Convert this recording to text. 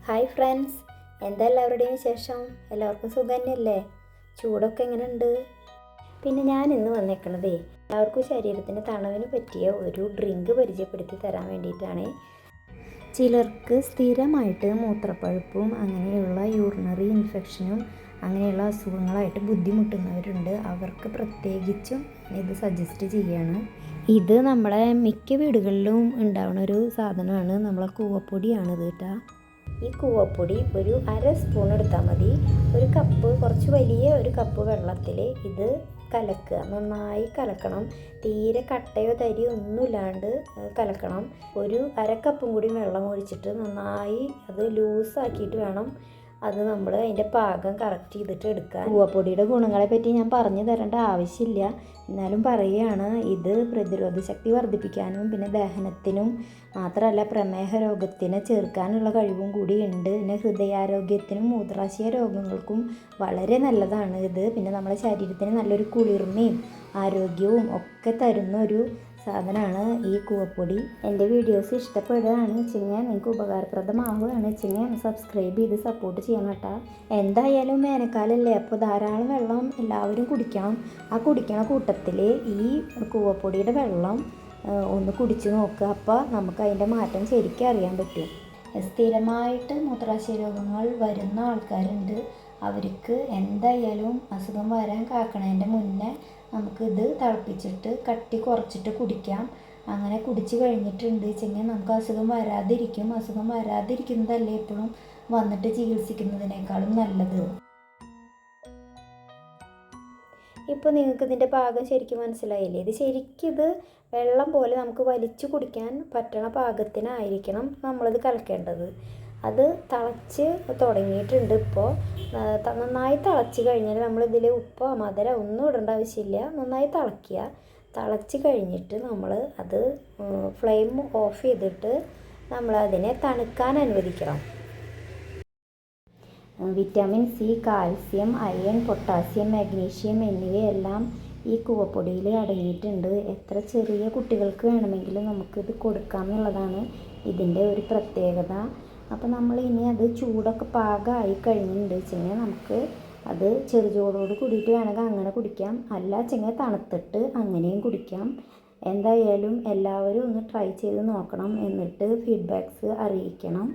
Hi friends, എന്താ എല്ലാവരുടെയും വിശേഷം? എല്ലാവർക്കും സുഖം തന്നെയല്ലേ? ചൂടൊക്കെ എങ്ങനെയുണ്ട്? പിന്നെ ഞാൻ ഇന്ന് വന്നേക്കണതേ എല്ലാവർക്കും ശരീരത്തിന് തണവിന് പറ്റിയ ഒരു ഡ്രിങ്ക് പരിചയപ്പെടുത്തി തരാൻ വേണ്ടിയിട്ടാണ്. ചിലർക്ക് സ്ഥിരമായിട്ട് മൂത്രപ്പഴുപ്പും അങ്ങനെയുള്ള യൂറിനറി ഇൻഫെക്ഷനും അങ്ങനെയുള്ള അസുഖങ്ങളായിട്ട് ബുദ്ധിമുട്ടുന്നവരുണ്ട്. അവർക്ക് പ്രത്യേകിച്ചും ഇത് സജസ്റ്റ് ചെയ്യാണ്. ഇത് നമ്മളെ മിക്ക വീടുകളിലും ഉണ്ടാവുന്ന ഒരു സാധനമാണ്. നമ്മളെ കൂവപ്പൊടിയാണിത് കേട്ടോ. ഈ കൂവപ്പൊടി ഒരു 1/2 സ്പൂൺ എടുത്താൽ മതി. ഒരു കപ്പ്, കുറച്ച് വലിയ ഒരു കപ്പ് വെള്ളത്തിൽ ഇത് കലക്കുക. നന്നായി കലക്കണം. തീരെ കട്ടയോ തരിയോ ഒന്നുമില്ലാണ്ട് കലക്കണം. ഒരു 1/2 കപ്പും കൂടി വെള്ളം ഒഴിച്ചിട്ട് നന്നായി അത് ലൂസാക്കിയിട്ട് വേണം അത് നമ്മൾ അതിൻ്റെ പാകം കറക്റ്റ് ചെയ്തിട്ട് എടുക്കാൻ. കൂവപ്പൊടിയുടെ ഗുണങ്ങളെ പറ്റി ഞാൻ പറഞ്ഞു തരേണ്ട ആവശ്യമില്ല, എന്നാലും പറയുകയാണ്. ഇത് പ്രതിരോധ ശക്തി വർദ്ധിപ്പിക്കാനും പിന്നെ ദഹനത്തിനും മാത്രമല്ല പ്രമേഹ രോഗത്തിനെ ചെറുക്കാനുള്ള കഴിവും കൂടി ഉണ്ട്. പിന്നെ ഹൃദയാരോഗ്യത്തിനും മൂത്രാശയ രോഗങ്ങൾക്കും വളരെ നല്ലതാണ് ഇത്. പിന്നെ നമ്മുടെ ശരീരത്തിന് നല്ലൊരു കുളിർമയും ആരോഗ്യവും ഒക്കെ തരുന്ന ഒരു സാധനമാണ് ഈ കൂവപ്പൊടി. എൻ്റെ വീഡിയോസ് ഇഷ്ടപ്പെടുകയാണ് വെച്ചെങ്കിൽ, നിങ്ങൾക്ക് ഉപകാരപ്രദമാവുകയാണ് വെച്ചെങ്കിൽ സബ്സ്ക്രൈബ് ചെയ്ത് സപ്പോർട്ട് ചെയ്യണം കേട്ടോ. എന്തായാലും വേനൽക്കാലമല്ലേ, അപ്പോൾ ധാരാളം വെള്ളം എല്ലാവരും കുടിക്കണം. ആ കുടിക്കണ കൂട്ടത്തിൽ ഈ കൂവപ്പൊടിയുടെ വെള്ളം ഒന്ന് കുടിച്ച് നോക്കുക. അപ്പോൾ നമുക്ക് അതിൻ്റെ മാറ്റം ശരിക്കും അറിയാൻ പറ്റും. സ്ഥിരമായിട്ട് മൂത്രാശയ രോഗങ്ങൾ വരുന്ന ആൾക്കാരുണ്ട്. അവർക്ക് എന്തായാലും അസുഖം വരാൻ കാക്കണതിൻ്റെ മുന്നേ നമുക്കിത് തിളപ്പിച്ചിട്ട് കട്ടി കുറച്ചിട്ട് കുടിക്കാം. അങ്ങനെ കുടിച്ച് കഴിഞ്ഞിട്ടുണ്ട് വെച്ചെങ്കിൽ നമുക്ക് അസുഖം വരാതിരിക്കും. അസുഖം വരാതിരിക്കുന്നതല്ലേ എപ്പോഴും വന്നിട്ട് ചികിത്സിക്കുന്നതിനേക്കാളും നല്ലത്. ഇപ്പോൾ നിങ്ങൾക്ക് ഇതിൻ്റെ പാകം ശരിക്കും മനസ്സിലായില്ലേ? ഇത് ശരിക്കും ഇത് വെള്ളം പോലെ നമുക്ക് വലിച്ചു കുടിക്കാൻ പറ്റണ പാകത്തിനായിരിക്കണം നമ്മളിത് കലക്കേണ്ടത്. അത് തിളച്ച് തുടങ്ങിയിട്ടുണ്ട്. ഇപ്പോൾ നന്നായി തിളച്ച് കഴിഞ്ഞാൽ നമ്മളിതിൽ ഉപ്പോ മധുരം ഒന്നും ഇടേണ്ട ആവശ്യമില്ല. നന്നായി തിളയ്ക്കുക. തിളച്ച് കഴിഞ്ഞിട്ട് നമ്മൾ അത് ഫ്ലെയിം ഓഫ് ചെയ്തിട്ട് നമ്മളതിനെ തണുക്കാൻ അനുവദിക്കണം. Vitamin C, calcium, iron, potassium, magnesium എന്നിവയെല്ലാം ഈ കൂവപ്പൊടിയിൽ അടങ്ങിയിട്ടുണ്ട്. എത്ര ചെറിയ കുട്ടികൾക്ക് വേണമെങ്കിലും നമുക്കിത് കൊടുക്കാമെന്നുള്ളതാണ് ഇതിൻ്റെ ഒരു പ്രത്യേകത. അപ്പോൾ നമ്മൾ ഇനി അത് ചൂടൊക്കെ പാകമായി കഴിഞ്ഞിട്ടുണ്ട് വെച്ചെങ്കിൽ നമുക്ക് അത് ചെറുചൂടോട് കൂടിയിട്ട് വേണമെങ്കിൽ അങ്ങനെ കുടിക്കാം. അല്ല വെച്ചെങ്കിൽ തണുത്തിട്ട് അങ്ങനെയും കുടിക്കാം. എന്തായാലും എല്ലാവരും ഒന്ന് ട്രൈ ചെയ്ത് നോക്കണം. എന്നിട്ട് ഫീഡ്ബാക്ക്സ് അറിയിക്കണം.